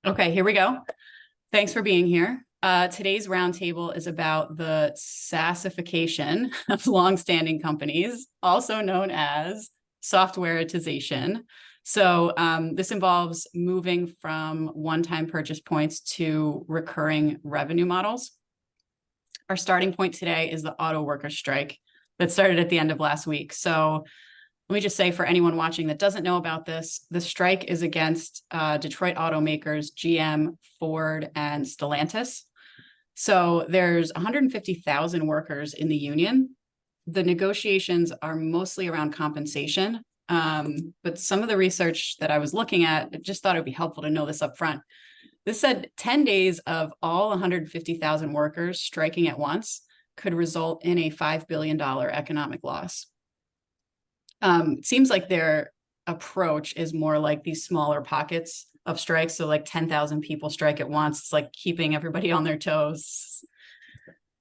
Okay, here we go. Thanks for being here. Today's roundtable is about the SaaSification of longstanding companies, also known as softwaritization. So this involves moving from one-time purchase points to recurring revenue models. Our starting point today is the auto worker strike that started at the end of last week. So let me just say, for anyone watching that doesn't know about this, the strike is against Detroit automakers GM, Ford, and Stellantis. So there's 150,000 workers in the union. The negotiations are mostly around compensation, but some of the research that I was looking at, I just thought it would be helpful to know this up front. This said 10 days of all 150,000 workers striking at once could result in a $5 billion economic loss. It seems like their approach is more like these smaller pockets of strikes. So like 10,000 people strike at once. It's like keeping everybody on their toes.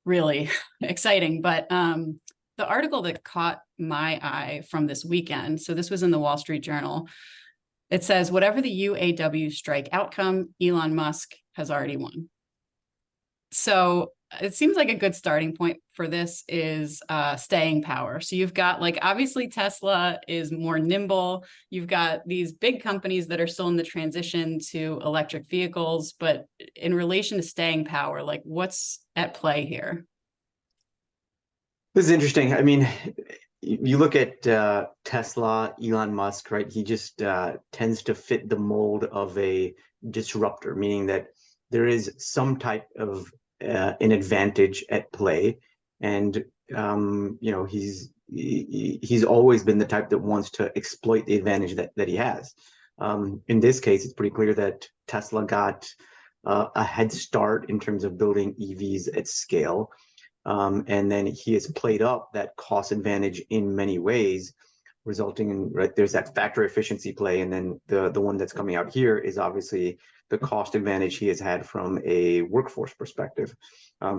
Really exciting. But the article that caught my eye from this weekend, so this was in the Wall Street Journal, it says, whatever the UAW strike outcome, Elon Musk has already won. So it seems like a good starting point for this is staying power. So you've got, like, obviously Tesla is more nimble. You've got these big companies that are still in the transition to electric vehicles, but in relation to staying power, like, what's at play here? This is interesting. I mean, you look at Tesla, Elon Musk, right? He just tends to fit the mold of a disruptor, meaning that there is some type of an advantage at play, and he's always been the type that wants to exploit the advantage that he has. In this case, it's pretty clear that Tesla got a head start in terms of building EVs at scale. And then he has played up that cost advantage in many ways, resulting in, right, there's that factory efficiency play. And then the one that's coming out here is obviously the cost advantage he has had from a workforce perspective.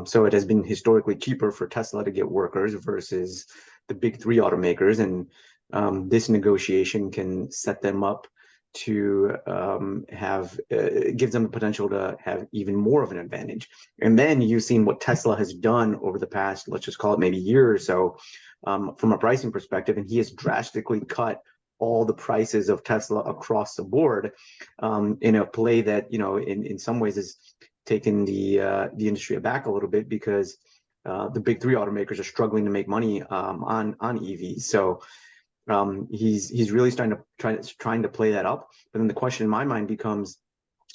So it has been historically cheaper for Tesla to get workers versus the big three automakers. And this negotiation can set them up to have gives them the potential to have even more of an advantage. And then you've seen what Tesla has done over the past, let's just call it maybe year or so, from a pricing perspective, and he has drastically cut all the prices of Tesla across the board, in a play that, in some ways is taken the industry aback a little bit, because the big three automakers are struggling to make money on EVs. So he's really trying to play that up. But then the question in my mind becomes,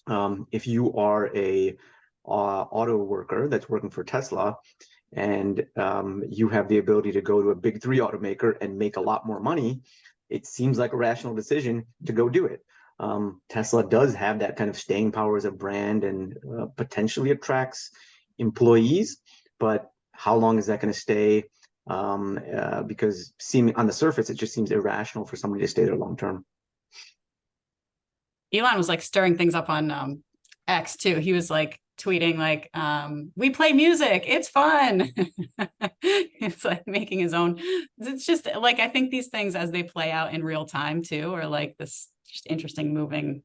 if you are a auto worker that's working for Tesla, and you have the ability to go to a big three automaker and make a lot more money, it seems like a rational decision to go do it. Tesla does have that kind of staying power as a brand, and potentially attracts employees, but how long is that going to stay? Because seeming on the surface, it just seems irrational for somebody to stay there long term. Elon was like stirring things up on X too. He was like tweeting like, we play music, it's fun. It's like making his own. It's just like, I think these things as they play out in real time too are like this just interesting moving.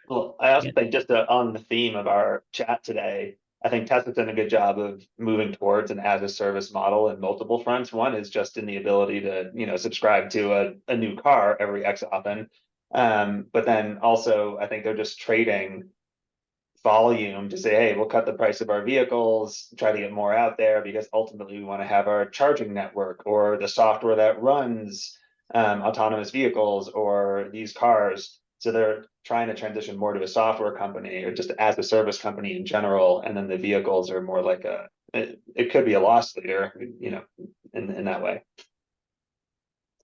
Well, I also think, just on the theme of our chat today, I think Tesla's done a good job of moving towards an as a service model in multiple fronts. One is just in the ability to, subscribe to a new car every X often. But then also, I think they're just trading volume to say, hey, we'll cut the price of our vehicles, try to get more out there, because ultimately we want to have our charging network or the software that runs autonomous vehicles or these cars. So they're trying to transition more to a software company or just as a service company in general. And then the vehicles are more like it could be a loss leader, in that way.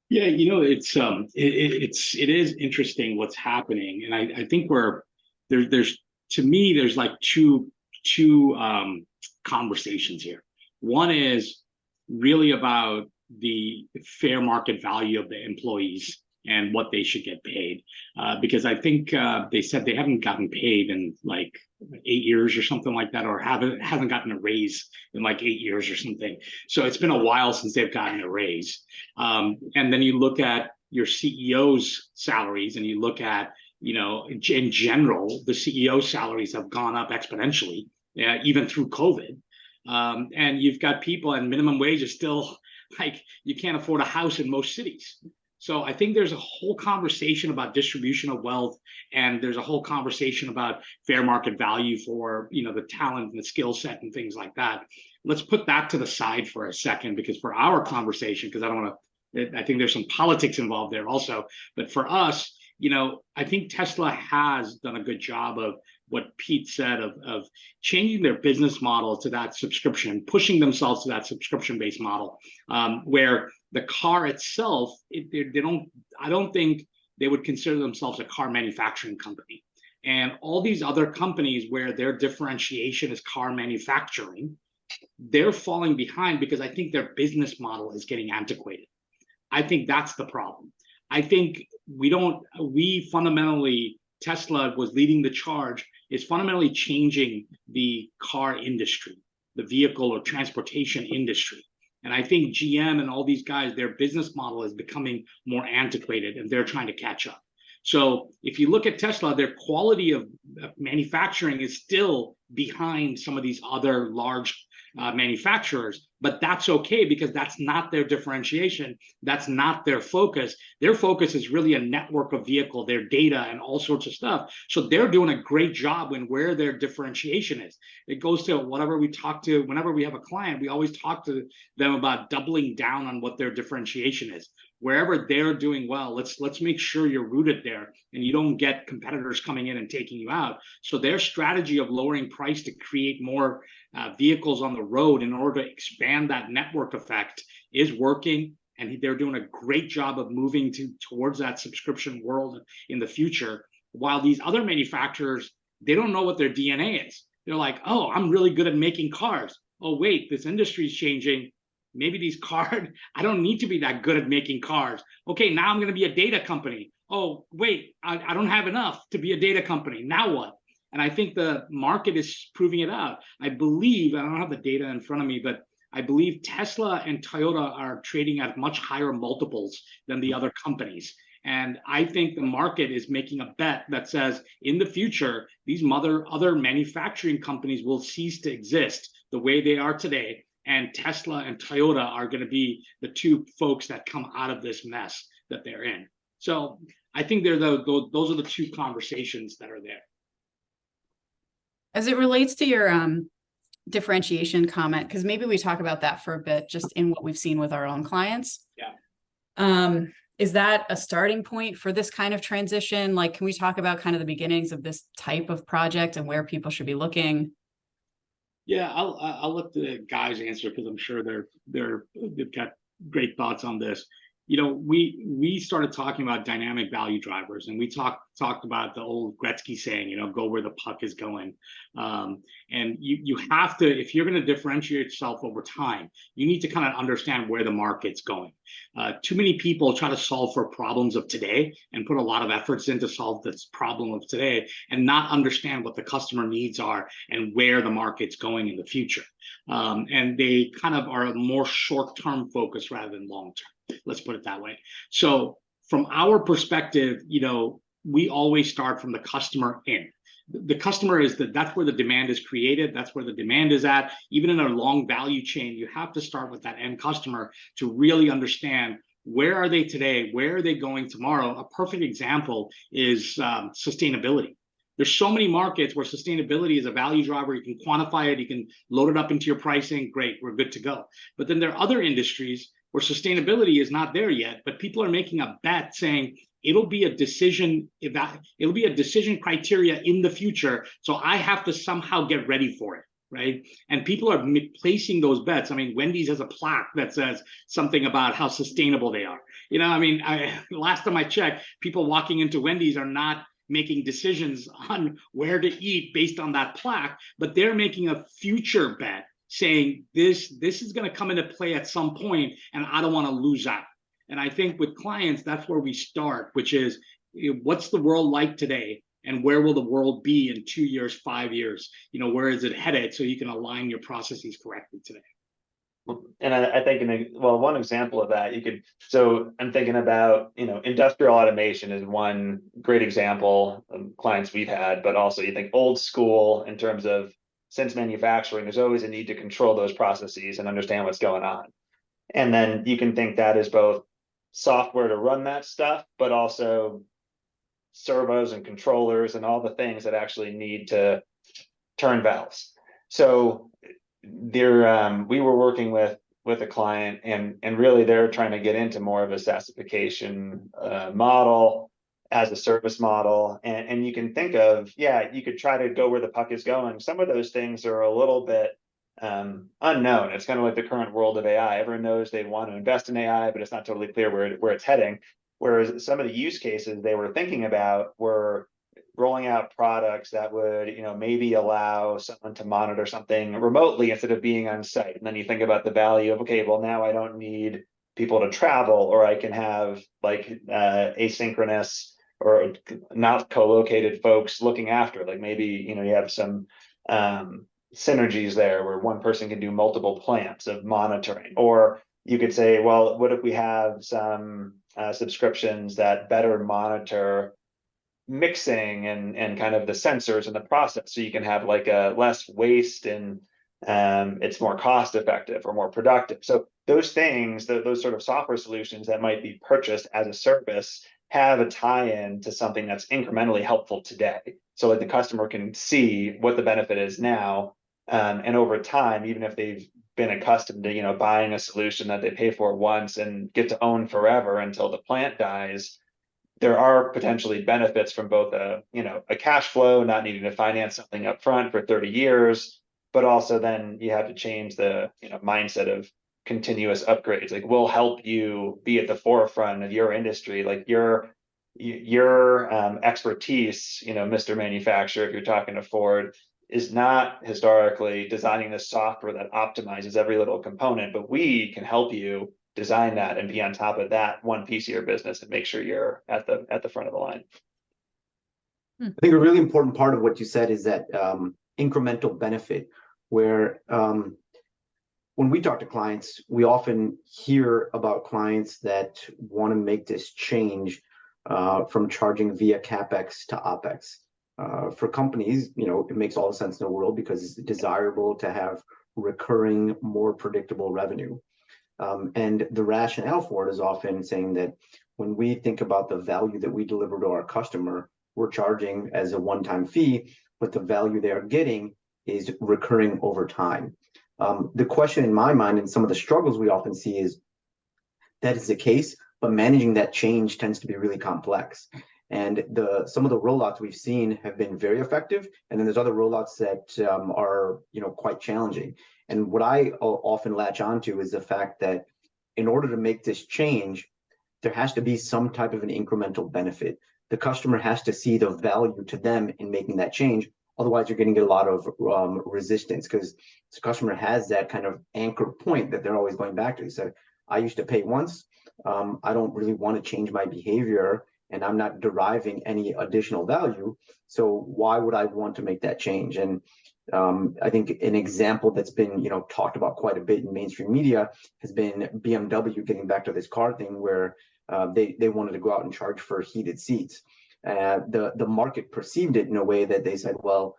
Yeah, it is interesting what's happening. And I think there's to me, there's like two conversations here. One is really about the fair market value of the employees and what they should get paid, because I think they said they haven't gotten paid in like 8 years or something like that, or hasn't gotten a raise in like 8 years or something. So it's been a while since they've gotten a raise. And then you look at your CEO's salaries, and you look at in general, the CEO salaries have gone up exponentially, even through COVID. And you've got people, and minimum wage is still like you can't afford a house in most cities. So I think there's a whole conversation about distribution of wealth, and there's a whole conversation about fair market value for the talent and the skill set and things like that. Let's put that to the side for a second, because for our conversation, because I think there's some politics involved there also. But for us, I think Tesla has done a good job of what Pete said of changing their business model to that subscription, pushing themselves to that subscription-based model, where the car itself, I don't think they would consider themselves a car manufacturing company. And all these other companies where their differentiation is car manufacturing, they're falling behind because I think their business model is getting antiquated. I think that's the problem. I think Tesla was leading the charge, is fundamentally changing the car industry, the vehicle or transportation industry. And I think GM and all these guys, their business model is becoming more antiquated, and they're trying to catch up. So if you look at Tesla, their quality of manufacturing is still behind some of these other large manufacturers, but that's okay, because that's not their differentiation. That's not their focus. Their focus is really a network of vehicle, their data and all sorts of stuff. So they're doing a great job in where their differentiation is. It goes to whenever we have a client, we always talk to them about doubling down on what their differentiation is. Wherever they're doing well, let's make sure you're rooted there and you don't get competitors coming in and taking you out. So their strategy of lowering price to create more vehicles on the road in order to expand that network effect is working, and they're doing a great job of moving towards that subscription world in the future. While these other manufacturers, they don't know what their DNA is. They're like, oh, I'm really good at making cars. Oh, wait, this industry is changing. Maybe these cars, I don't need to be that good at making cars. Okay, now I'm going to be a data company. Oh, wait, I don't have enough to be a data company. Now what? And I think the market is proving it out. I don't have the data in front of me, but I believe Tesla and Toyota are trading at much higher multiples than the other companies. And I think the market is making a bet that says in the future, these other manufacturing companies will cease to exist the way they are today. And Tesla and Toyota are going to be the two folks that come out of this mess that they're in. So I think those are the two conversations that are there. As it relates to your differentiation comment, because maybe we talk about that for a bit, just in what we've seen with our own clients. Yeah. Is that a starting point for this kind of transition? Like, can we talk about kind of the beginnings of this type of project and where people should be looking? Yeah, I'll let the guys answer, because I'm sure they've got great thoughts on this. We started talking about dynamic value drivers, and we talked about the old Gretzky saying, go where the puck is going. And you have to, if you're going to differentiate yourself over time, you need to kind of understand where the market's going. Too many people try to solve for problems of today and put a lot of efforts in to solve this problem of today, and not understand what the customer needs are and where the market's going in the future. And they kind of are more short-term focused rather than long-term. Let's put it that way. So from our perspective, we always start from the customer in. The customer that's where the demand is created. That's where the demand is at. Even in a long value chain, you have to start with that end customer to really understand where are they today, where are they going tomorrow. A perfect example is sustainability. There's so many markets where sustainability is a value driver. You can quantify it. You can load it up into your pricing. Great, we're good to go. But then there are other industries where sustainability is not there yet, but people are making a bet saying it'll be a decision criteria in the future. So I have to somehow get ready for it, right? And people are placing those bets. I mean, Wendy's has a plaque that says something about how sustainable they are. Last time I checked, people walking into Wendy's are not making decisions on where to eat based on that plaque, but they're making a future bet saying this is going to come into play at some point, and I don't want to lose out. And I think with clients, that's where we start, which is what's the world like today, and where will the world be in 2 years, 5 years? Where is it headed, so you can align your processes correctly today. And I think one example of that so I'm thinking about, industrial automation is one great example of clients we've had, but also you think old school in terms of, since manufacturing, there's always a need to control those processes and understand what's going on. And then you can think that is both software to run that stuff, but also servos and controllers and all the things that actually need to turn valves. So we were working with a client, and really they're trying to get into more of a SaaSification model, as a service model. And you can think of, you could try to go where the puck is going. Some of those things are a little bit unknown. It's kind of like the current world of AI. Everyone knows they want to invest in AI, but it's not totally clear where it's heading. Whereas some of the use cases they were thinking about were rolling out products that would, maybe allow someone to monitor something remotely instead of being on site. And then you think about the value of, okay, well, now I don't need people to travel, or I can have like asynchronous or not co-located folks looking after, like maybe, you have some synergies there where one person can do multiple plants of monitoring. Or you could say, well, what if we have some subscriptions that better monitor mixing and kind of the sensors in the process, so you can have like a less waste and it's more cost effective or more productive. So those things, those sort of software solutions that might be purchased as a service, have a tie-in to something that's incrementally helpful today. So like the customer can see what the benefit is now, and over time, even if they've been accustomed to, buying a solution that they pay for once and get to own forever until the plant dies, there are potentially benefits from both a cash flow, not needing to finance something up front for 30 years, but also then you have to change the mindset of continuous upgrades. Like, we'll help you be at the forefront of your industry, like your expertise, Mr. Manufacturer, if you're talking to Ford, is not historically designing the software that optimizes every little component, but we can help you design that and be on top of that one piece of your business and make sure you're at the front of the line. I think a really important part of what you said is that incremental benefit, where when we talk to clients, we often hear about clients that want to make this change from charging via CapEx to OpEx. For companies, it makes all the sense in the world because it's desirable to have recurring, more predictable revenue. And the rationale for it is often saying that when we think about the value that we deliver to our customer, we're charging as a one-time fee, but the value they are getting is recurring over time. The question in my mind and some of the struggles we often see is that is the case, but managing that change tends to be really complex. And some of the rollouts we've seen have been very effective, and then there's other rollouts that are quite challenging. And what I often latch onto is the fact that in order to make this change, there has to be some type of an incremental benefit. The customer has to see the value to them in making that change. Otherwise, you're going to get a lot of resistance, because the customer has that kind of anchor point that they're always going back to. So I used to pay once. I don't really want to change my behavior, and I'm not deriving any additional value. So why would I want to make that change? And I think an example that's been talked about quite a bit in mainstream media has been BMW getting back to this car thing where they wanted to go out and charge for heated seats. The market perceived it in a way that they said, well,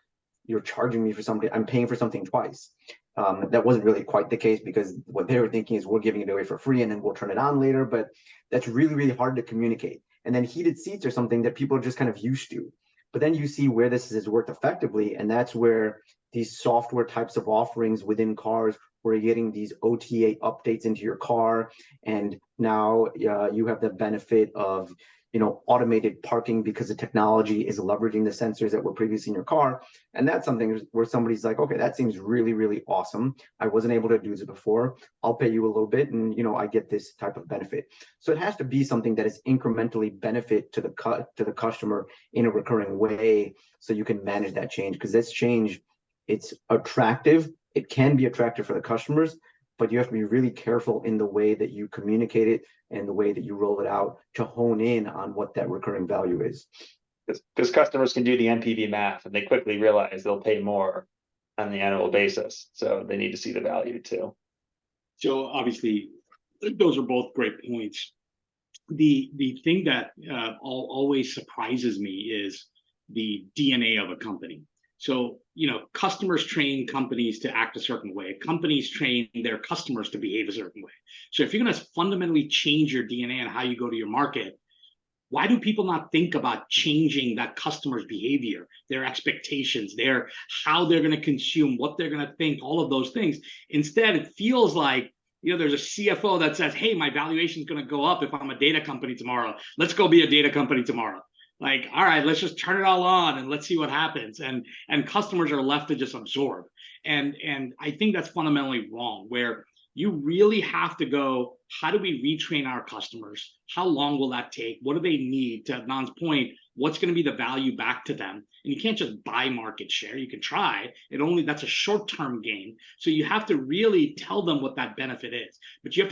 you're charging me for something, I'm paying for something twice. That wasn't really quite the case, because what they were thinking is we're giving it away for free and then we'll turn it on later. But that's really, really hard to communicate. And then heated seats are something that people are just kind of used to. But then you see where this has worked effectively, and that's where these software types of offerings within cars, where you're getting these OTA updates into your car, and now you have the benefit of automated parking because the technology is leveraging the sensors that were previously in your car. And that's something where somebody's like, okay, that seems really, really awesome. I wasn't able to do this before. I'll pay you a little bit, and I get this type of benefit. So it has to be something that is incrementally benefit to the customer in a recurring way, so you can manage that change. Because this change, it's attractive. It can be attractive for the customers, but you have to be really careful in the way that you communicate it and the way that you roll it out to hone in on what that recurring value is. Because customers can do the NPV math, and they quickly realize they'll pay more on the annual basis. So they need to see the value too. So obviously, those are both great points. The thing that always surprises me is the DNA of a company. So, customers train companies to act a certain way. Companies train their customers to behave a certain way. So if you're going to fundamentally change your DNA and how you go to your market, why do people not think about changing that customer's behavior, their expectations, how they're going to consume, what they're going to think, all of those things? Instead, it feels like, there's a CFO that says, hey, my valuation is going to go up if I'm a data company tomorrow. Let's go be a data company tomorrow. Like, all right, let's just turn it all on and let's see what happens. And customers are left to just absorb. And I think that's fundamentally wrong, where you really have to go, how do we retrain our customers? How long will that take? What do they need? To Adnan's point, what's going to be the value back to them? And you can't just buy market share. You can try. That's a short-term gain. So you have to really tell them what that benefit is. But you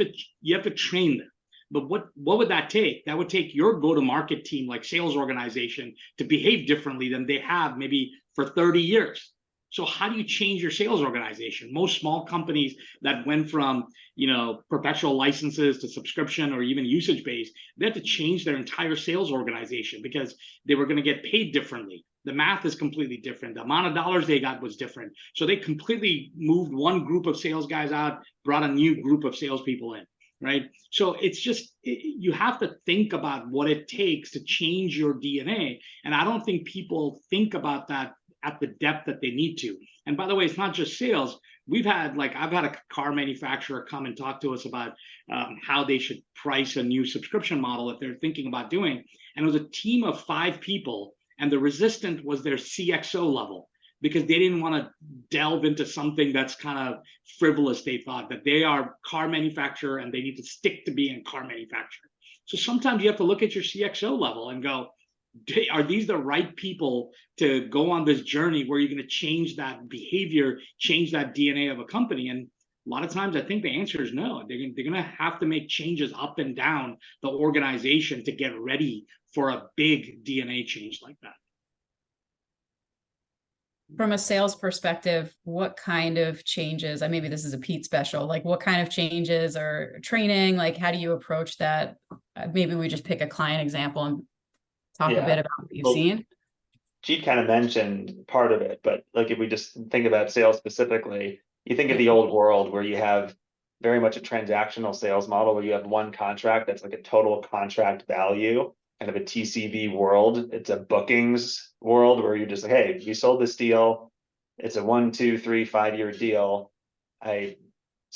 have to train them. But what would that take? That would take your go-to-market team, like sales organization, to behave differently than they have maybe for 30 years. So how do you change your sales organization? Most small companies that went from, perpetual licenses to subscription or even usage-based, they had to change their entire sales organization because they were going to get paid differently. The math is completely different. The amount of dollars they got was different. So they completely moved one group of sales guys out, brought a new group of salespeople in. Right. So it's just, you have to think about what it takes to change your DNA. And I don't think people think about that at the depth that they need to. And by the way, it's not just sales. I've had a car manufacturer come and talk to us about how they should price a new subscription model that they're thinking about doing. And it was a team of 5 people, and the resistant was their CXO level, because they didn't want to delve into something that's kind of frivolous. They thought that they are car manufacturer and they need to stick to being car manufacturer. So sometimes you have to look at your CXO level and go, are these the right people to go on this journey where you're going to change that behavior, change that DNA of a company? And a lot of times I think the answer is no. They're going to have to make changes up and down the organization to get ready for a big DNA change like that. From a sales perspective, what kind of changes, maybe this is a Pete special, like what kind of changes or training, like how do you approach that? Maybe we just pick a client example and talk a bit about what you've seen. Jeet kind of mentioned part of it, but like if we just think about sales specifically, you think of the old world where you have very much a transactional sales model where you have one contract that's like a total contract value, kind of a TCV world. It's a bookings world where you're just like, hey, you sold this deal. It's a 1, 2, 3, 5-year deal. I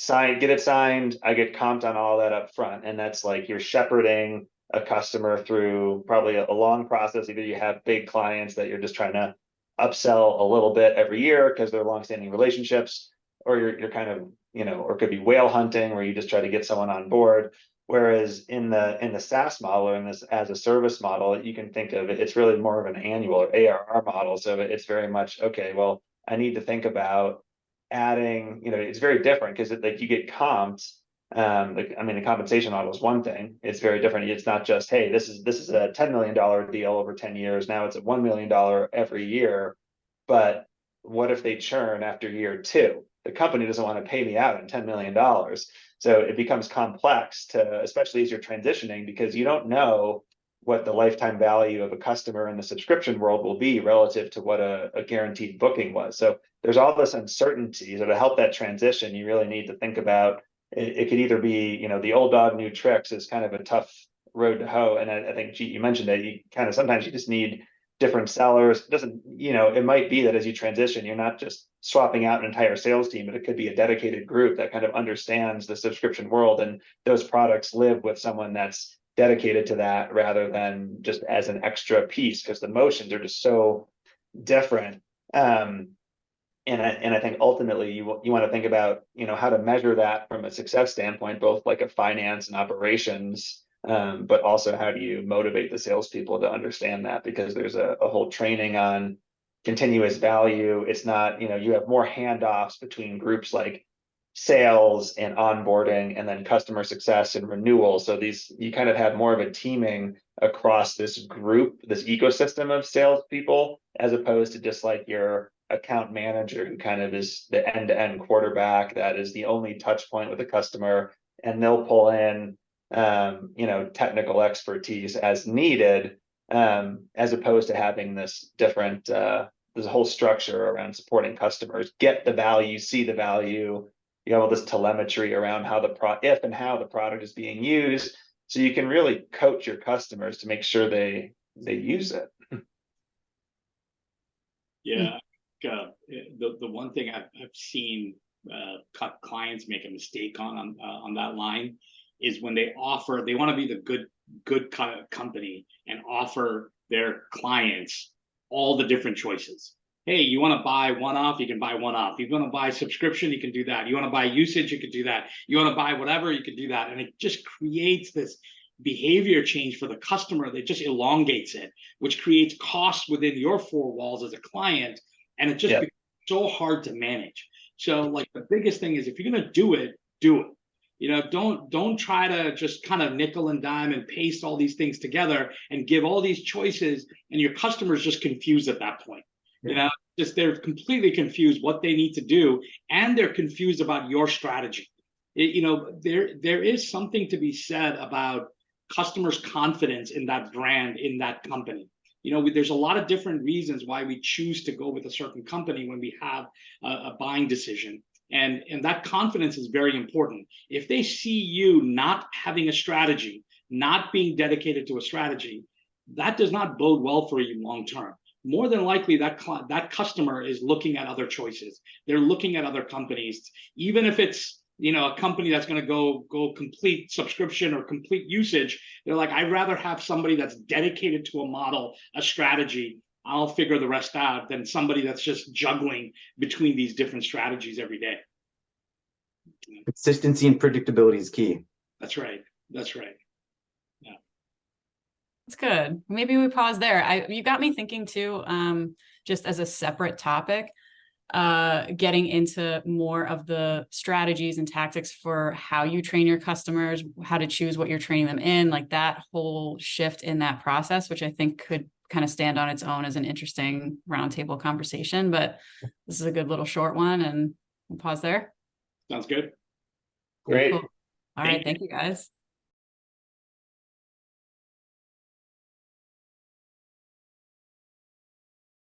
get it signed. I get comped on all that up front. And that's like you're shepherding a customer through probably a long process. Either you have big clients that you're just trying to upsell a little bit every year because they're longstanding relationships, or you're kind of, or it could be whale hunting where you just try to get someone on board. Whereas in the SaaS model, or in this as a service model, you can think of it, it's really more of an annual or ARR model. So it's very much, okay, well, I need to think about adding, it's very different because like you get comped. The compensation model is one thing. It's very different. It's not just, hey, this is a $10 million deal over 10 years. Now it's a $1 million every year. But what if they churn after year 2? The company doesn't want to pay me out in $10 million. So it becomes complex especially as you're transitioning, because you don't know what the lifetime value of a customer in the subscription world will be relative to what a guaranteed booking was. So there's all this uncertainty. So to help that transition, you really need to think about it could either be, the old dog, new tricks is kind of a tough road to hoe. And I think, Jeet, you mentioned that you kind of sometimes you just need different sellers. It doesn't, it might be that as you transition, you're not just swapping out an entire sales team, but it could be a dedicated group that kind of understands the subscription world, and those products live with someone that's dedicated to that rather than just as an extra piece, because the motions are just so different. And I think ultimately you want to think about, how to measure that from a success standpoint, both like a finance and operations, but also how do you motivate the salespeople to understand that? Because there's a whole training on continuous value. It's not, you have more handoffs between groups like sales and onboarding, and then customer success and renewal. So you kind of have more of a teaming across this group, this ecosystem of salespeople, as opposed to just like your account manager who kind of is the end-to-end quarterback that is the only touch point with the customer, and they'll pull in technical expertise as needed, as opposed to having this different there's a whole structure around supporting customers, get the value, see the value. You have all this telemetry around how if and how the product is being used, so you can really coach your customers to make sure they use it. Yeah, the one thing I've seen clients make a mistake on that line is when they want to be the good company and offer their clients all the different choices. Hey, you want to buy one-off, you can buy one-off. You want to buy subscription, you can do that. You want to buy usage, you can do that. You want to buy whatever, you can do that. And it just creates this behavior change for the customer that just elongates it, which creates costs within your four walls as a client. And it just becomes so hard to manage. So like the biggest thing is, if you're going to do it, do it. Don't try to just kind of nickel and dime and paste all these things together and give all these choices, and your customer's just confused at that point. Just they're completely confused what they need to do, and they're confused about your strategy. There is something to be said about customers' confidence in that brand, in that company. There's a lot of different reasons why we choose to go with a certain company when we have a buying decision. And that confidence is very important. If they see you not having a strategy, not being dedicated to a strategy, that does not bode well for you long term. More than likely, that customer is looking at other choices. They're looking at other companies, even if it's a company that's going to go complete subscription or complete usage. They're like, I'd rather have somebody that's dedicated to a model, a strategy. I'll figure the rest out, than somebody that's just juggling between these different strategies every day. Consistency and predictability is key. That's right. Yeah. That's good. Maybe we pause there. You got me thinking too, just as a separate topic, getting into more of the strategies and tactics for how you train your customers, how to choose what you're training them in, like that whole shift in that process, which I think could kind of stand on its own as an interesting roundtable conversation. But this is a good little short one, and we'll pause there. Sounds good. Great. Cool. All right. Thank you, guys.